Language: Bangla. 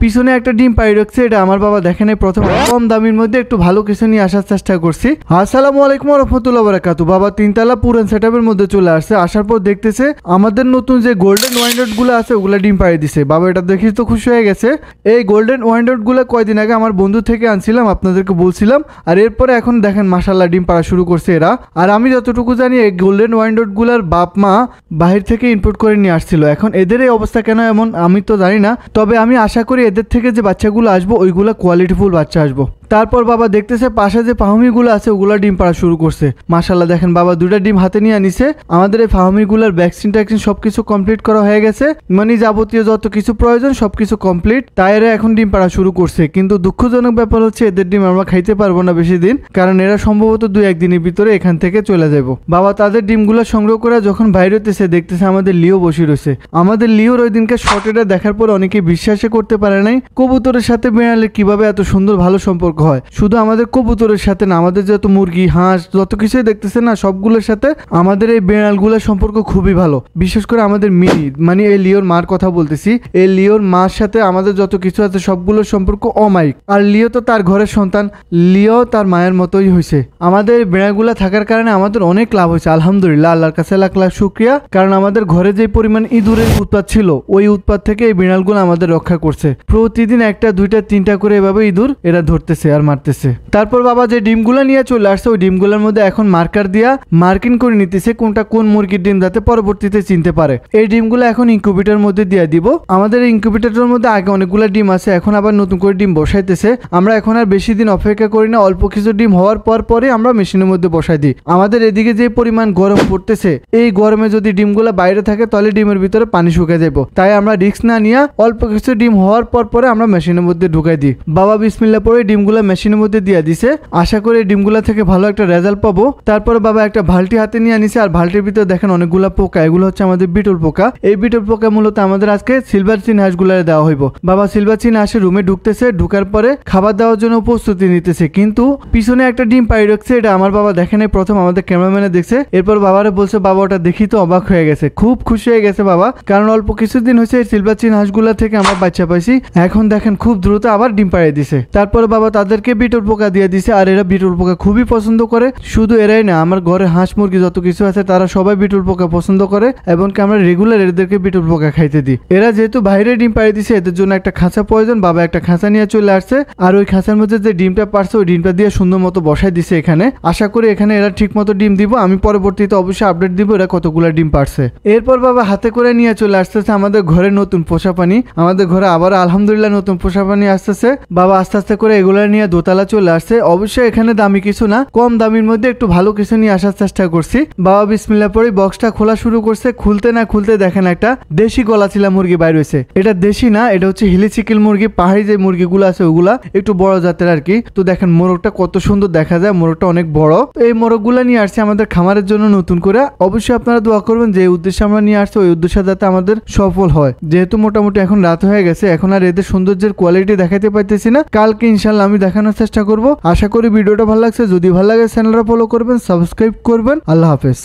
পিছনে একটা ডিম পাই রাখছে, এটা আমার বাবা দেখেন প্রথম কম দামের মধ্যে একটু ভালো কিছু নিয়ে আসার চেষ্টা করছি। আসসালামু আলাইকুম ওয়া রাহমাতুল্লাহি ওয়া বারাকাতুহু। বাবা তিনতলা পুরান সেটআপের মধ্যে চলে আসছে, আসার পর দেখতেছে আমাদের নতুন যে গোল্ডেন ওয়াইন্ডার গুলো আছে ওগুলা ডিম পাড়ে দিছে। বাবা এটা দেখি তো খুশি হয়ে গেছে। এই গোল্ডেন ওয়াইন্ডার গুলো কয়দিন আগে আমার বন্ধু থেকে আনছিলাম, আপনাদেরকে বলছিলাম। আর এরপরে এখন দেখেন মাশাআল্লাহ ডিম পাড়া শুরু করছে এরা। আর আমি যতটুকু জানি এই গোল্ডেন ওয়াইন্ডার গুলার বাপ মা বাহির থেকে ইম্পোর্ট করে নিয়ে আসছিল। এখন এদের এই অবস্থা কেন এমন আমি তো জানি না, তবে আমি আশা করি এদের থেকে যে বাচ্চাগুলো আসবো ওইগুলা কোয়ালিটিফুল বাচ্চা আসবো। তারপর বাবা দেখতেছে পাশে যে ফাহমিগুলো আছে ওগুলা ডিম পাড়া শুরু করছে। মাশাআল্লাহ দেখেন বাবা দুইটা ডিম হাতে নিয়ে আনিছে। আমাদের এই ফাহমিগুলার ভ্যাকসিন ট্যাকসিন সবকিছু কমপ্লিট করা হয়ে গেছে, মানে যাবতীয় যত কিছু প্রয়োজন সবকিছু কমপ্লিট। তাই এরা এখন ডিম পাড়া শুরু করছে, কিন্তু দুঃখজনক ব্যাপার হচ্ছে এদের ডিম আমরা খাইতে পারবো না বেশি দিন, কারণ এরা সম্ভবত 2-1 দিনের ভিতরে এখান থেকে চলে যাব। বাবা তাদের ডিমগুলো সংগ্রহ করে যখন বাইরে হতেছে দেখতেছে আমাদের লিও বসে রয়েছে। আমাদের লিওর ওই দিনকে শর্টেটা দেখার পর অনেকে বিশ্বাসই করতে পারে নাই কবুতরের সাথে বিড়ালের কিভাবে এত সুন্দর ভালো সম্পর্ক হয়। শুধু আমাদের কবুতরের সাথে না, আমাদের যত মুরগি হাঁস যত কিছুই দেখতেছে না সবগুলোর সাথে আমাদের এই বিড়ালগুলোর সম্পর্ক খুবই ভালো। বিশেষ করে আমাদের মিনি, মানে এই লিওর মার কথা বলতেছি, এই লিওর মার সাথে আমাদের যত কিছু আছে সবগুলোর সম্পর্ক অমায়িক। আর লিও তো তার ঘরের সন্তান, লিও তার মায়ের মতোই হয়েছে। আমাদের বিড়ালগুলা থাকার কারণে আমাদের অনেক লাভ হয়েছে আলহামদুলিল্লাহ, আল্লাহর কাছে লাখ লাখ শুকরিয়া। কারণ আমাদের ঘরে যে পরিমাণ ইঁদুরের উৎপাত ছিল ওই উৎপাত থেকে এই বিড়ালগুলো আমাদের রক্ষা করছে। প্রতিদিন 1টা 2টা 3টা করে এভাবে ইঁদুর এরা ধরতেছে আর মারতেছে। তারপর বাবা যে ডিমগুলো নিয়ে চলে আসছে ওই ডিমগুলোর মধ্যে এখন মার্কার দিয়া মার্কিং করে নিতেছে কোনটা কোন মুরগির ডিম, যাতে পরবর্তীতে চিনতে পারে। এই ডিমগুলো এখন ইনকিউবেটরের মধ্যে দিয়ে দিব। আমাদের ইনকিউবেটরের মধ্যে আগে অনেকগুলো ডিম আছে, এখন আবার নতুন করে ডিম বসাইতেছে। আমরা এখন আর বেশি দিন অপেক্ষা করি না, অল্প কিছু ডিম হওয়ার পরে আমরা মেশিনের মধ্যে বসাই দিই। আমাদের এদিকে যে পরিমাণ গরম পড়তেছে, এই গরমে যদি ডিমগুলো বাইরে থাকে তাহলে ডিমের ভিতরে পানি শুকিয়ে যাবো। তাই আমরা রিস্ক না নিয়ে অল্প কিছু ডিম হওয়ার পরে আমরা মেশিনের মধ্যে ঢুকাই দিই। বাবা বিসমিল্লাহ পরে ডিমগুলো মেশিনের মধ্যে দিয়ে দিছে। আশা করি ডিমগুলা থেকে ভালো একটা রেজাল্ট পাবো। তারপরে বাবা একটা বালতি হাতে নিয়ে আনিছে, আর বালতির ভিতরে দেখেন অনেকগুলা পোকা, এগুলো হচ্ছে আমাদের বিটল পোকা। এই বিটল পোকা মূলত আমাদের আজকে সিলভার চিন হাঁসগুলারে দেওয়া হইব। বাবা সিলভার চিন হাঁসে রুমে ঢুকতেছে, ঢুকার পরে খাবার দেওয়ার জন্য প্রস্তুতি নিতেছে, কিন্তু পিছনে একটা ডিম পাই রাখছে। এটা আমার বাবা দেখেন প্রথম আমাদের ক্যামেরাম্যানে দেখছে, এরপর বাবারে বলছে, বাবা ওটা দেখি তো অবাক হয়ে গেছে, খুব খুশি হয়ে গেছে বাবা, কারণ অল্প কিছুদিন হয়েছে এই সিলভার চিন হাঁসগুলা থেকে আমরা বাচ্চা পাইছি। এখন দেখেন খুব দ্রুত আবার ডিম পাড়িয়ে দিছে। তারপরে বাবা তাদেরকে বিটল পোকা দিয়ে দিছে, আর এরা বিটল পোকা খুবই পছন্দ করে। শুধু এরাই না, আমার ঘরে হাঁস মুরগি যত কিছু আছে তারা সবাই বিটল পোকা পছন্দ করে, এবং আমরা রেগুলার এদেরকে বিটল পোকা খাইতে দিই। এরা যেহেতু বাইরে ডিম পাড়িয়ে দিছে এদের জন্য একটা খাঁচা প্রয়োজন। বাবা একটা খাঁচা নিয়ে চলে আসছে, আর ওই খাঁচার মধ্যে যে ডিমটা পারছে ওই ডিমটা দিয়ে সুন্দর মতো বসাই দিছে এখানে। আশা করি এখানে এরা ঠিক মতো ডিম দিব। আমি পরবর্তীতে অবশ্যই আপডেট দিব এরা কতগুলো ডিম পারছে। এরপর বাবা হাতে করে নিয়ে চলে আসতেছে আমাদের ঘরে নতুন পোষা পানি। আমাদের ঘরে আবার আলহামদুলিল্লাহ নতুন পোষা পানি আসতেছে। বাবা আস্তে আস্তে করে এগুলো নিয়ে দোতলা চলে আসছে। অবশ্যই এখানে দামি কিছু না, কম দামের মধ্যে একটু ভালো কিছু নিয়ে আসার চেষ্টা করছি। বাবা বিসমিল্লাহ পরে বক্সটা খোলা শুরু করছে। খুলতে না খুলতে দেখেন একটা দেশি গলাচিলা মুরগি বাইর হয়েছে। এটা দেশি না, এটা হচ্ছে হিলিচিকিল মুরগি। পাহাড়ি যে মুরগিগুলো আছে ওগুলা একটু বড় জাতের আর কি। তো দেখেন মোরগটা কত সুন্দর দেখা যায়, মোরগটা অনেক বড়। এই মোরগগুলা নিয়ে আসছে আমাদের খামারের জন্য নতুন করে। অবশ্যই আপনারা দোয়া করবেন যে উদ্দেশ্যে আমরা নিয়ে আসছি ওই উদ্দেশ্যে যাতে আমাদের সফল হয়। যেহেতু মোটামুটি এখন রাত হয়ে গেছে, এখন আর এদের সৌন্দর্যের কোয়ালিটি দেখাতে পাইতেছি না। কালকে ইনশাল্লাহ আমি দেখানোর চেষ্টা করব। আশা করি ভিডিওটা ভালো লাগছে। যদি ভালো লাগে চ্যানেলটা ফলো করবেন, সাবস্ক্রাইব করবেন। আল্লাহ হাফেজ।